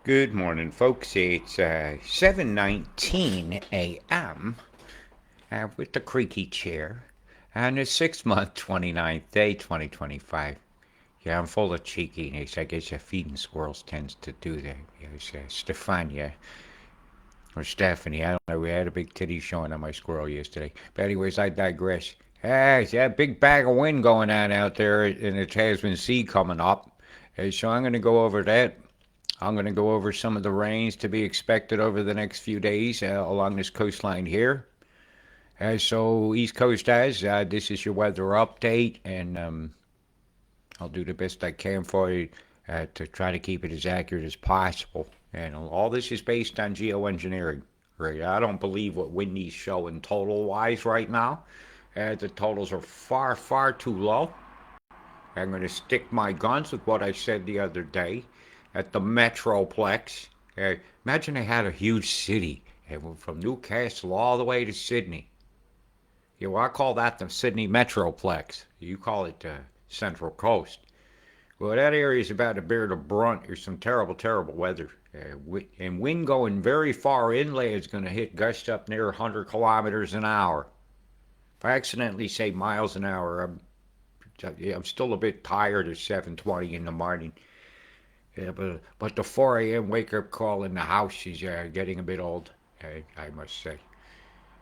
Good morning, folks. It's 7:19 a.m. With the creaky chair, and it's 6 month 29th day 2025. Yeah, I'm full of cheekiness. I guess feeding squirrels tends to do that. Yes, Stefania or Stephanie, I don't know. We had a big titty showing on my squirrel yesterday. But anyways, I digress. It's that big bag of wind going on out there in the Tasman Sea coming up. So I'm going to go over that. I'm going to go over some of the rains to be expected over the next few days along this coastline here. So, East Coast guys, this is your weather update, and I'll do the best I can for you to try to keep it as accurate as possible. And all this is based on geoengineering. Right? I don't believe what Windy's showing total wise right now. The totals are far, far too low. I'm going to stick my guns with what I said the other day at the Metroplex. Imagine they had a huge city from Newcastle all the way to Sydney. Yeah, well, I call that the Sydney Metroplex. You call it the Central Coast. Well, that area is about to bear the brunt of some terrible, terrible weather. And wind going very far inland is going to hit gusts up near 100 kilometers an hour. If I accidentally say miles an hour, I'm still a bit tired at 7:20 in the morning. Yeah, but the 4 a.m. wake up call in the house is getting a bit old, I must say.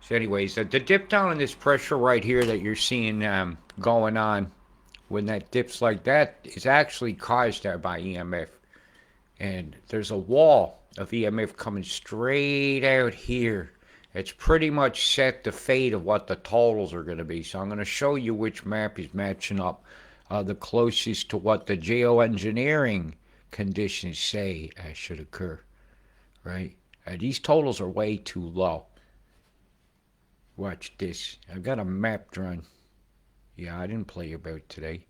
So, anyways, the dip down in this pressure right here that you're seeing going on when that dips like that is actually caused by EMF. And there's a wall of EMF coming straight out here. It's pretty much set the fate of what the totals are going to be. So I'm going to show you which map is matching up the closest to what the geoengineering conditions say should occur. Right? These totals are way too low. Watch this. I've got a map drawn. Yeah, I didn't play about today.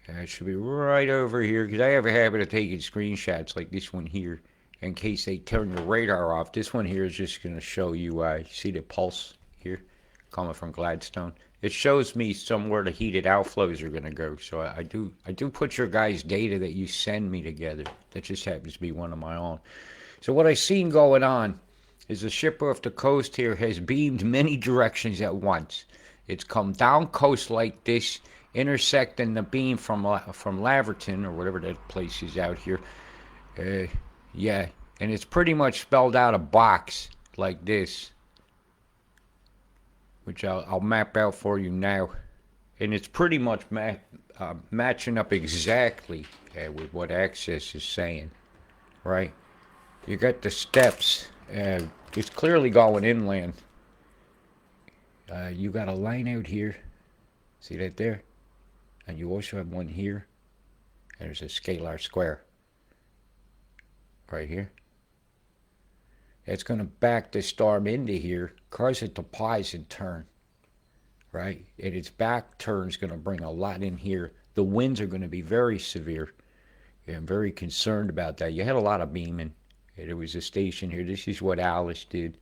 It should be right over here because I have a habit of taking screenshots like this one here in case they turn your radar off. This one here is just going to show you, see the pulse here coming from Gladstone. It shows me somewhere the heated outflows are going to go. So I do put your guys' data that you send me together. That just happens to be one of my own. So what I seen going on is the ship off the coast here has beamed many directions at once. It's come down coast like this, intersecting the beam from Laverton or whatever that place is out here. Yeah, and it's pretty much spelled out a box like this, which I'll map out for you now. And it's pretty much matching up exactly with what Access is saying, right? You got the steps. It's clearly going inland. You got a line out here. See that there? And you also have one here. And there's a scalar square right here. It's going to back the storm into here, cause it to pause and turn, right? And its back turn is going to bring a lot in here. The winds are going to be very severe. Yeah, I'm very concerned about that. You had a lot of beaming. There was a station here. This is what Alice did.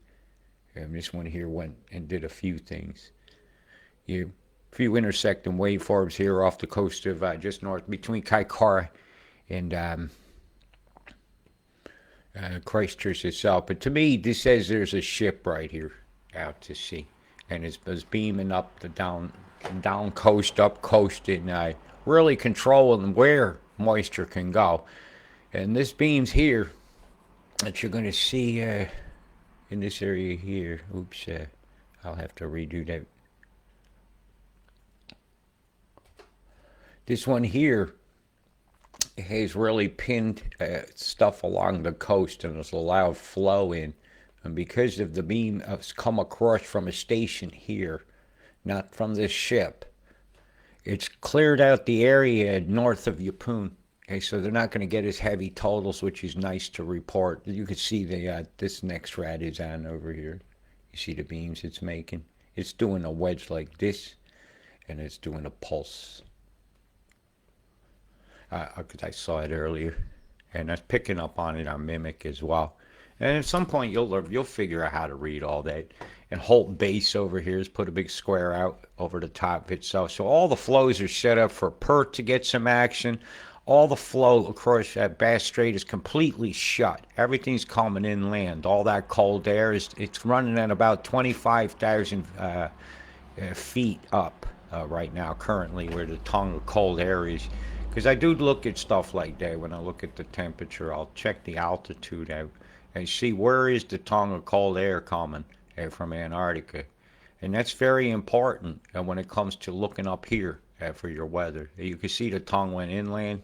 And this one here went and did a few things. You few intersecting waveforms here off the coast of just north between Kaikoura and Christchurch itself. But to me, this says there's a ship right here out to sea, and it's beaming up the down coast, up coast, and really controlling where moisture can go. And this beam's here that you're going to see in this area here. Oops, I'll have to redo that. This one here has really pinned stuff along the coast and has allowed flow in. And because of the beam has come across from a station here, not from this ship, it's cleared out the area north of Yeppoon. Okay, so they're not going to get as heavy totals, which is nice to report. You can see this next rad is on over here. You see the beams it's making. It's doing a wedge like this, and it's doing a pulse. Because I saw it earlier, and I'm picking up on it on Mimic as well. And at some point you'll figure out how to read all that. And Holt Base over here has put a big square out over the top of itself. So all the flows are set up for PERT to get some action. all the flow across that Bass Strait is completely shut. Everything's coming inland. All that cold air it's running at about 25,000 feet up right now, currently, where the tongue of cold air is. Because I do look at stuff like that when I look at the temperature. I'll check the altitude out and see where is the tongue of cold air coming from Antarctica. And that's very important when it comes to looking up here for your weather. You can see the tongue went inland.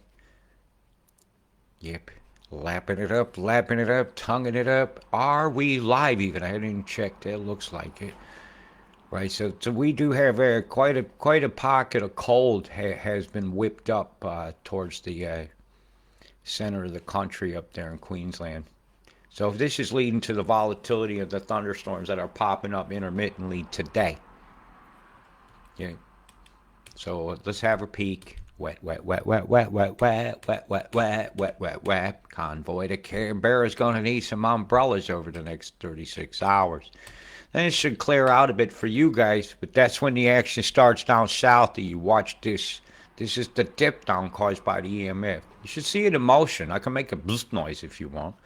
Yep. Lapping it up, tonguing it up. Are we live even? I hadn't even checked. It looks like it. Right, so we do have quite a pocket of cold has been whipped up towards the center of the country up there in Queensland. So this is leading to the volatility of the thunderstorms that are popping up intermittently today. Yeah. So let's have a peek. Wet, wet, wet, wet, wet, wet, wet, wet, wet, wet, wet, wet, wet. Convoy to Canberra's going to need some umbrellas over the next 36 hours. Then it should clear out a bit for you guys, but that's when the action starts down south. You watch this. This is the dip down caused by the EMF. You should see it in motion. I can make a bzz noise if you want.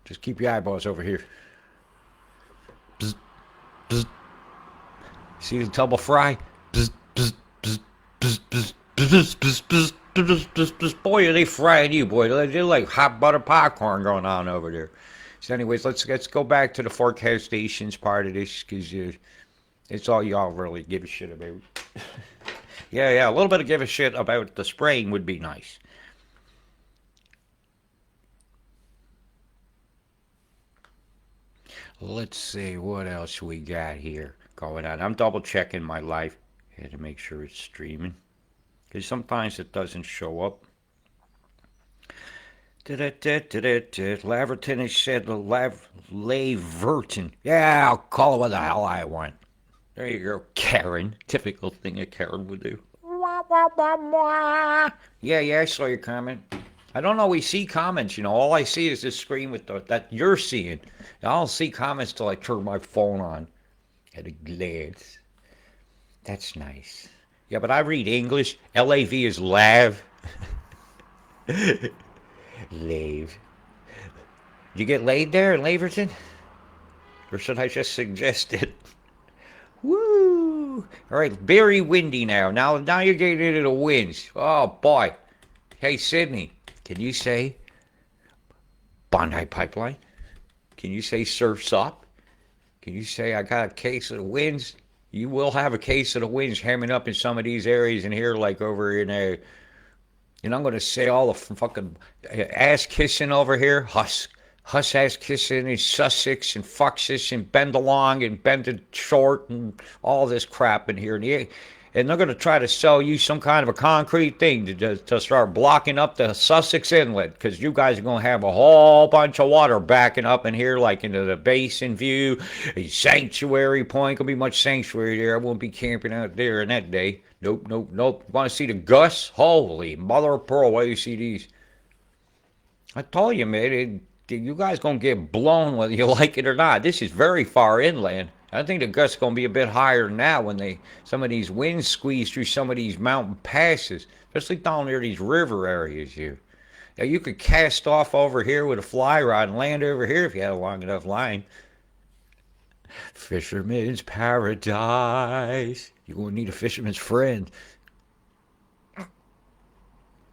Just keep your eyeballs over here. Bzz, bzz. See the double fry? Bzz, bzz, bzz, bzz, bzz, bzz, bzz, bzz, bzz, bzz, bzz. Boy, are they frying you, boy. They're like hot butter popcorn going on over there. So anyways, let's go back to the forecast stations part of this, because it's all y'all really give a shit about. Yeah, a little bit of give a shit about the spraying would be nice. Let's see what else we got here going on. I'm double checking my live here to make sure it's streaming, because sometimes it doesn't show up. Laverton has said Laverton. Yeah, I'll call it what the hell I want. There you go, Karen. Typical thing a Karen would do. Yeah, I saw your comment. I don't always see comments, All I see is this screen with that you're seeing. I don't see comments till I turn my phone on at a glance. That's nice. Yeah, but I read English. L-A-V is lav. Lave. Did you get laid there in Laverton? Or should I just suggest it? Woo! All right, very windy now. Now you're getting into the winds. Oh, boy. Hey, Sydney, can you say Bondi Pipeline? Can you say surf's up? Can you say I got a case of the winds? You will have a case of the winds hamming up in some of these areas in here, like over in I'm going to say all the fucking ass kissing over here. Huss ass kissing in Sussex and Fuxus and Bendalong and Bended Short and all this crap in here. And they're going to try to sell you some kind of a concrete thing to start blocking up the Sussex Inlet, because you guys are going to have a whole bunch of water backing up in here, like into the Basin View, a sanctuary point. Going to be much sanctuary there. I won't be camping out there in that day. Nope. Want to see the Gusts? Holy mother of pearl, why do you see these? I told you, man, you guys going to get blown whether you like it or not. This is very far inland. I think the gusts going to be a bit higher now when some of these winds squeeze through some of these mountain passes, especially down near these river areas here. Now, you could cast off over here with a fly rod and land over here if you had a long enough line. Fisherman's paradise. You're going to need a fisherman's friend.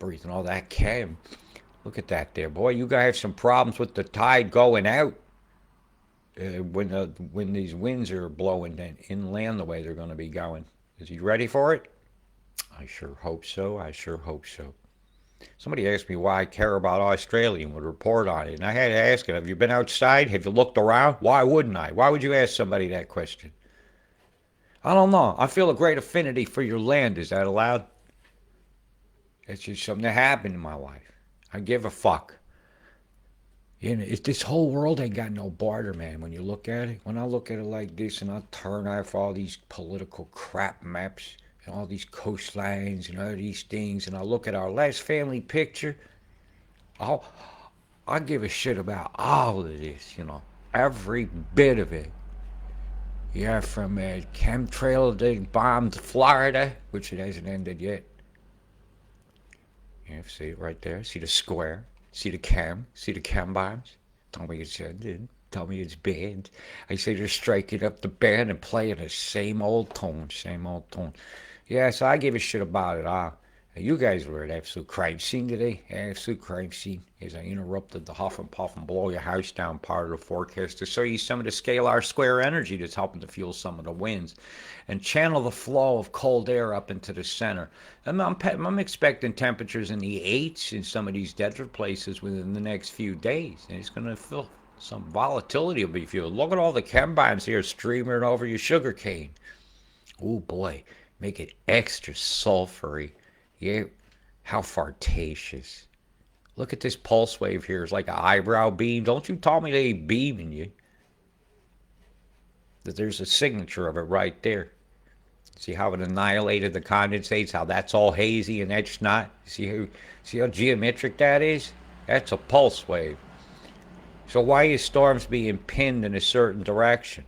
Breathing all that chem. Look at that there, boy. You guys have some problems with the tide going out. When these winds are blowing inland the way they're going to be going. Is he ready for it? I sure hope so. Somebody asked me why I care about Australia and would report on it. And I had to ask him, have you been outside? Have you looked around? Why wouldn't I? Why would you ask somebody that question? I don't know. I feel a great affinity for your land. Is that allowed? It's just something that happened in my life. I give a fuck. This whole world ain't got no border, man, when you look at it. When I look at it like this and I turn off all these political crap maps and all these coastlines and all these things, and I look at our last family picture, I give a shit about all of this, every bit of it. Yeah, from a chemtrail that bombed Florida, which it hasn't ended yet. Yeah, see it right there? See the square? See the cam? See the cam bombs? Tell me it's ended. Tell me it's bad. I say they're striking up the band and playing the same old tone, same old tone. Yeah, so I give a shit about it all. You guys were at absolute crime scene today. Absolute crime scene. As I interrupted the huff and puff and blow your house down part of the forecast to show you some of the scalar square energy that's helping to fuel some of the winds and channel the flow of cold air up into the center. I'm expecting temperatures in the 8s in some of these desert places within the next few days. And it's going to feel some volatility will be fueled. Look at all the chem bombs here streaming over your sugar cane. Oh boy, make it extra sulfury. Yeah, how fartaceous. Look at this pulse wave here. It's like an eyebrow beam. Don't you tell me they ain't beaming you. That there's a signature of it right there. See how it annihilated the condensates, how that's all hazy and that's not? See how geometric that is? That's a pulse wave. So why is storms being pinned in a certain direction?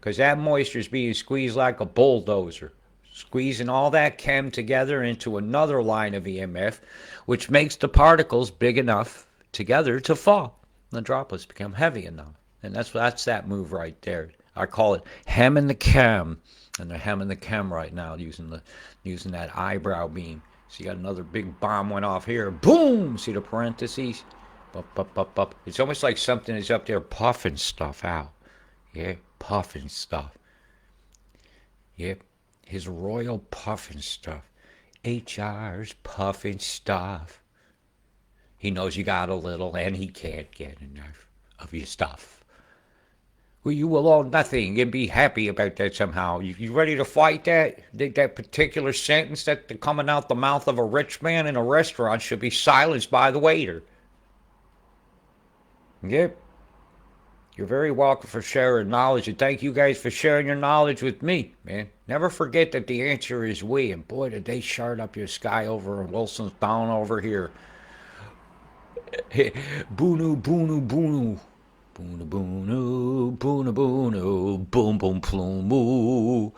Because that moisture is being squeezed like a bulldozer, squeezing all that chem together into another line of EMF, which makes the particles big enough together to fall. The droplets become heavy enough. And that's that move right there. I call it hemming the chem. And they're hemming the chem right now using that eyebrow beam. So you got another big bomb went off here. Boom! See the parentheses? Up, up, up, up. It's almost like something is up there puffing stuff out. Yeah, puffing stuff. Yep, his royal puffing stuff. HR's puffing stuff. He knows you got a little and he can't get enough of your stuff. Well, you will own nothing and be happy about that somehow. You ready to fight that? That particular sentence that's coming out the mouth of a rich man in a restaurant should be silenced by the waiter. Yep. You're very welcome for sharing knowledge, and thank you guys for sharing your knowledge with me, man. Never forget that the answer is we, and boy, did they shard up your sky over in Wilson's down over here. Boonu, boonu, boonu. Boonu, boonu, boonu, boonu, boom, boom, plume, moo.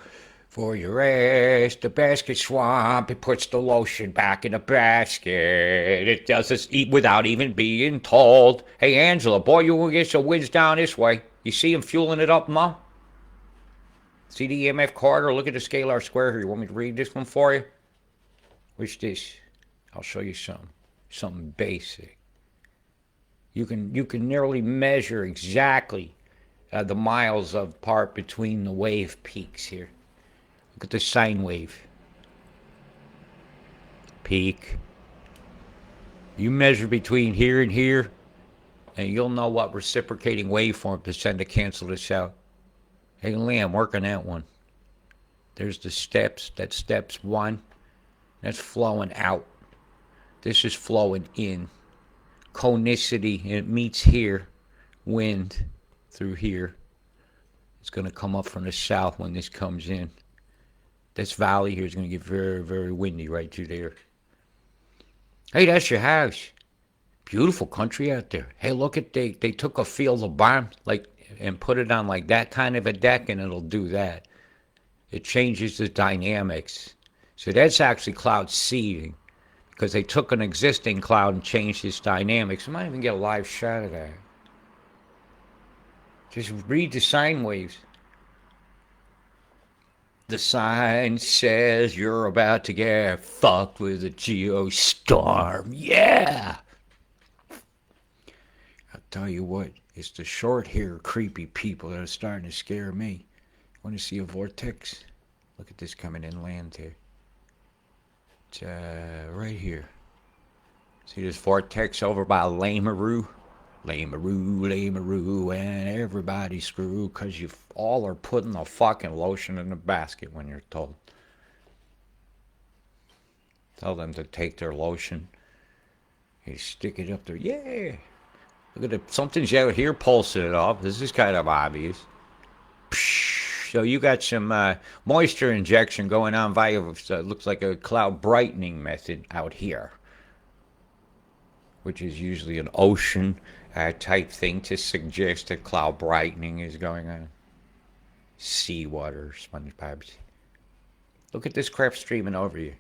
For your ass, the basket swamp, it puts the lotion back in the basket. It does this without even being told. Hey, Angela, boy, you will get some winds down this way. You see him fueling it up, Ma? See the EMF corridor? Look at the scalar square here. You want me to read this one for you? Which this? I'll show you something basic. You can nearly measure exactly the miles apart between the wave peaks here. Look at the sine wave. Peak. You measure between here and here, and you'll know what reciprocating waveform to send to cancel this out. Hey, Lee, I'm working that one. There's the steps. That's steps 1. That's flowing out. This is flowing in. Conicity, it meets here. Wind through here. It's going to come up from the south when this comes in. This valley here is going to get very, very windy right through there. Hey, that's your house. Beautiful country out there. Hey, look at they took a field of bombs and put it on like that kind of a deck, and it'll do that. It changes the dynamics. So that's actually cloud seeding because they took an existing cloud and changed its dynamics. I might even get a live shot of that. Just read the sine waves. The sign says you're about to get fucked with a geostorm. Yeah! I'll tell you what, it's the short-haired, creepy people that are starting to scare me. Want to see a vortex? Look at this coming inland here. It's right here. See this vortex over by Lamaroo? Lamaroo, and everybody screw because you all are putting the fucking lotion in the basket when you're told. Tell them to take their lotion. You stick it up there. Yeah. Look at it. Something's out here pulsing it off. This is kind of obvious. So you got some moisture injection going on via looks like a cloud brightening method out here, which is usually an ocean type thing to suggest that cloud brightening is going on. Seawater, SpongeBob. Look at this crap streaming over you.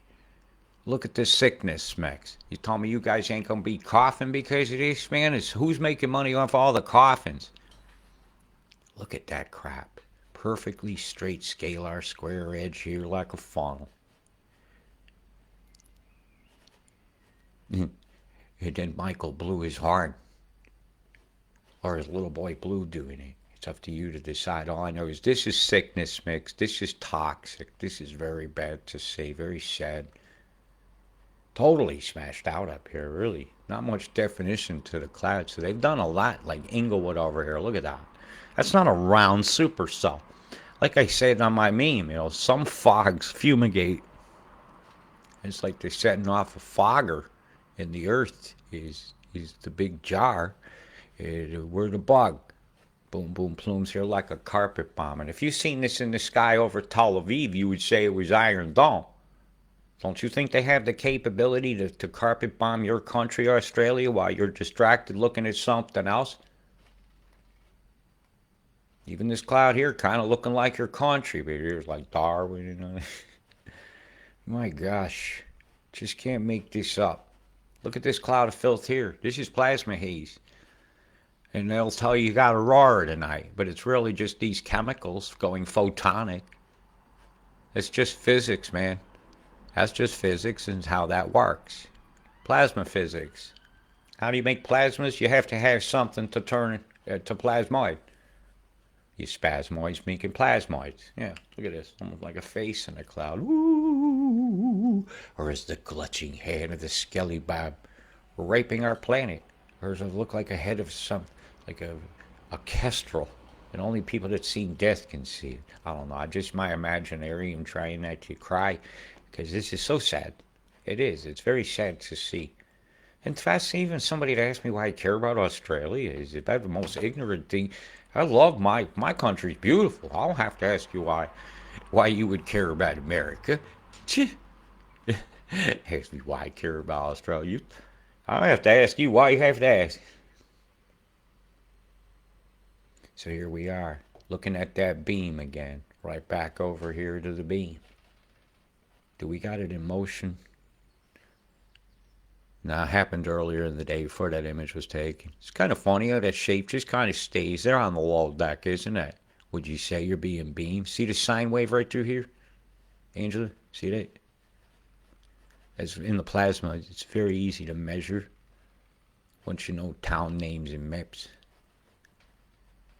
Look at this sickness, Mex. You told me you guys ain't gonna be coughing because of this, man. Who's making money off all the coffins? Look at that crap. Perfectly straight scalar square edge here like a funnel. And then Michael blew his heart. Or his little boy Blue doing it. It's up to you to decide. All I know is this is sickness mix. This is toxic. This is very bad to see. Very sad. Totally smashed out up here, really. Not much definition to the clouds. So they've done a lot, like Inglewood over here. Look at that. That's not a round supercell. Like I said on my meme, some fogs fumigate. It's like they're setting off a fogger in the earth is the big jar. We're the bug. Boom, boom, plumes here like a carpet bomb. And if you seen this in the sky over Tel Aviv, you would say it was Iron Dome. Don't you think they have the capability to carpet bomb your country, Australia, while you're distracted looking at something else? Even this cloud here kind of looking like your country, but here's like Darwin, My gosh, just can't make this up. Look at this cloud of filth here. This is plasma haze. And they'll tell you got aurora tonight, but it's really just these chemicals going photonic. It's just physics, man. That's just physics and how that works. Plasma physics. How do you make plasmas? You have to have something to turn it to plasmoid. You spasmoids making plasmoids. Yeah, look at this. Almost like a face in a cloud. Woo! Or is the clutching hand of the skelly bob raping our planet? Or does it look like a head of like a kestrel? And only people that seen death can see it. I don't know. Just my imaginarium trying not to cry. Because this is so sad. It is. It's very sad to see. In fact, even somebody that asked me why I care about Australia is about the most ignorant thing. I love my country's beautiful. I don't have to ask you why you would care about America. Ask me why I care about Australia. I don't have to ask you why you have to ask. So here we are, looking at that beam again. Right back over here to the beam. Do we got it in motion? Now, it happened earlier in the day before that image was taken. It's kind of funny how that shape just kind of stays there on the low deck, isn't it? Would you say you're being beamed? See the sine wave right through here? Angela, see that? As in the plasma, it's very easy to measure once you know town names and maps.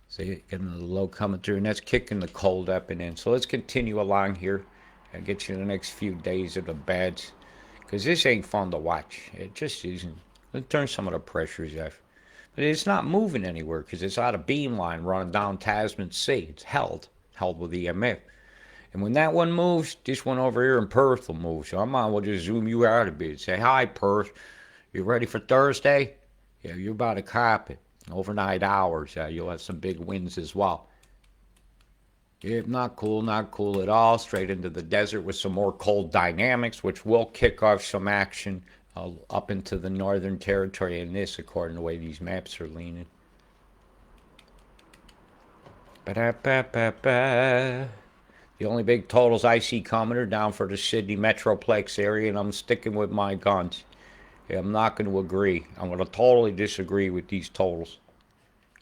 See it? Getting the low coming through, and that's kicking the cold up and in. So let's continue along here and get you the next few days of the bads. Because this ain't fun to watch. It just isn't. Let's turn some of the pressures off. But it's not moving anywhere because it's out of beam line running down Tasman Sea. It's held with EMF. And when that one moves, this one over here in Perth will move. So I might as well just zoom you out a bit. Say, hi, Perth. You ready for Thursday? Yeah, you're about to cop it. Overnight hours. You'll have some big winds as well. Yeah, not cool at all. Straight into the desert with some more cold dynamics, which will kick off some action up into the northern territory in this, according to the way these maps are leaning. Ba-da-ba-ba-ba. The only big totals I see coming are down for the Sydney Metroplex area, and I'm sticking with my guns. Yeah, I'm not going to agree. I'm going to totally disagree with these totals.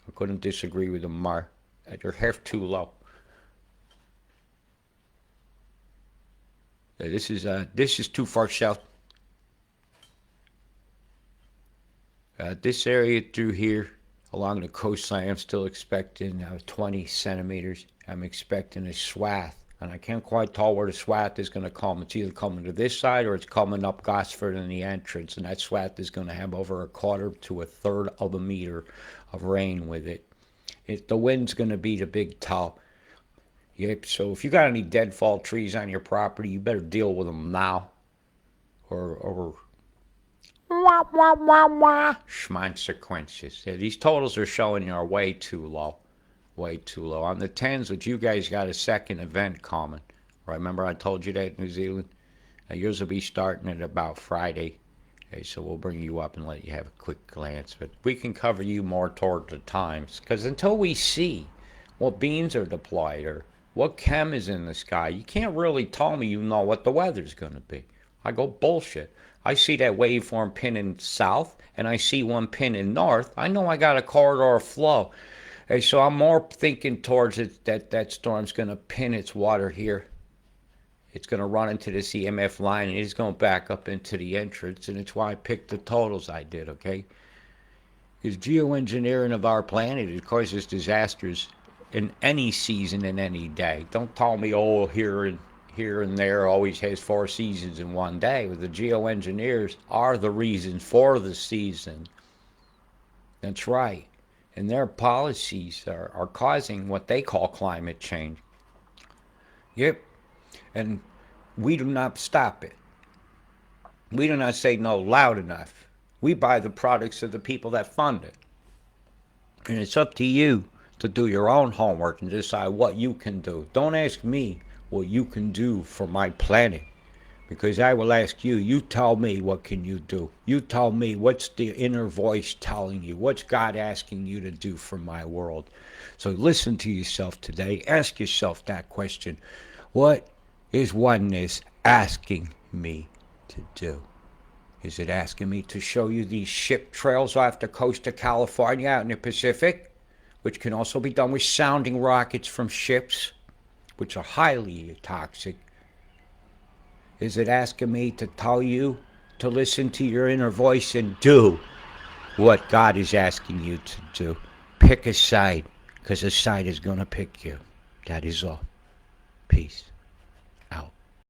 I couldn't disagree with them more. They're half too low. This is too far south. This area through here, along the coastline, I'm still expecting 20 centimeters. I'm expecting a swath, and I can't quite tell where the swath is going to come. It's either coming to this side or it's coming up Gosford in the entrance, and that swath is going to have over a quarter to a third of a meter of rain with it. The wind's going to be the big top. Yep, so if you got any deadfall trees on your property, you better deal with them now. Or consequences. Yeah, these totals are showing you are way too low. Way too low. On the 10s, which you guys got a second event coming. Remember I told you that, New Zealand? Yours will be starting at about Friday. Okay, so we'll bring you up and let you have a quick glance. But we can cover you more toward the times. Because until we see what beams are deployed or what chem is in the sky, you can't really tell me you know what the weather's going to be. I go, bullshit. I see that waveform pinning south, and I see one pinning north. I know I got a corridor of flow. Hey, so I'm more thinking towards it that that storm's going to pin its water here. It's going to run into this EMF line, and it's going to back up into the entrance, and it's why I picked the totals I did, okay? Because geoengineering of our planet, it causes disasters in any season and any day. Don't tell me, oh, here and there always has 4 seasons in one day. The geoengineers are the reason for the season. That's right. And their policies are causing what they call climate change. Yep. And we do not stop it. We do not say no loud enough. We buy the products of the people that fund it. And it's up to you to do your own homework and decide what you can do. Don't ask me what you can do for my planet, because I will ask you. You tell me, what can you do? You tell me, what's the inner voice telling you? What's God asking you to do for my world? So listen to yourself today. Ask yourself that question. What is oneness asking me to do? Is it asking me to show you these ship trails off the coast of California out in the Pacific, which can also be done with sounding rockets from ships, which are highly toxic? Is it asking me to tell you to listen to your inner voice and do what God is asking you to do? Pick a side, because a side is going to pick you. That is all. Peace.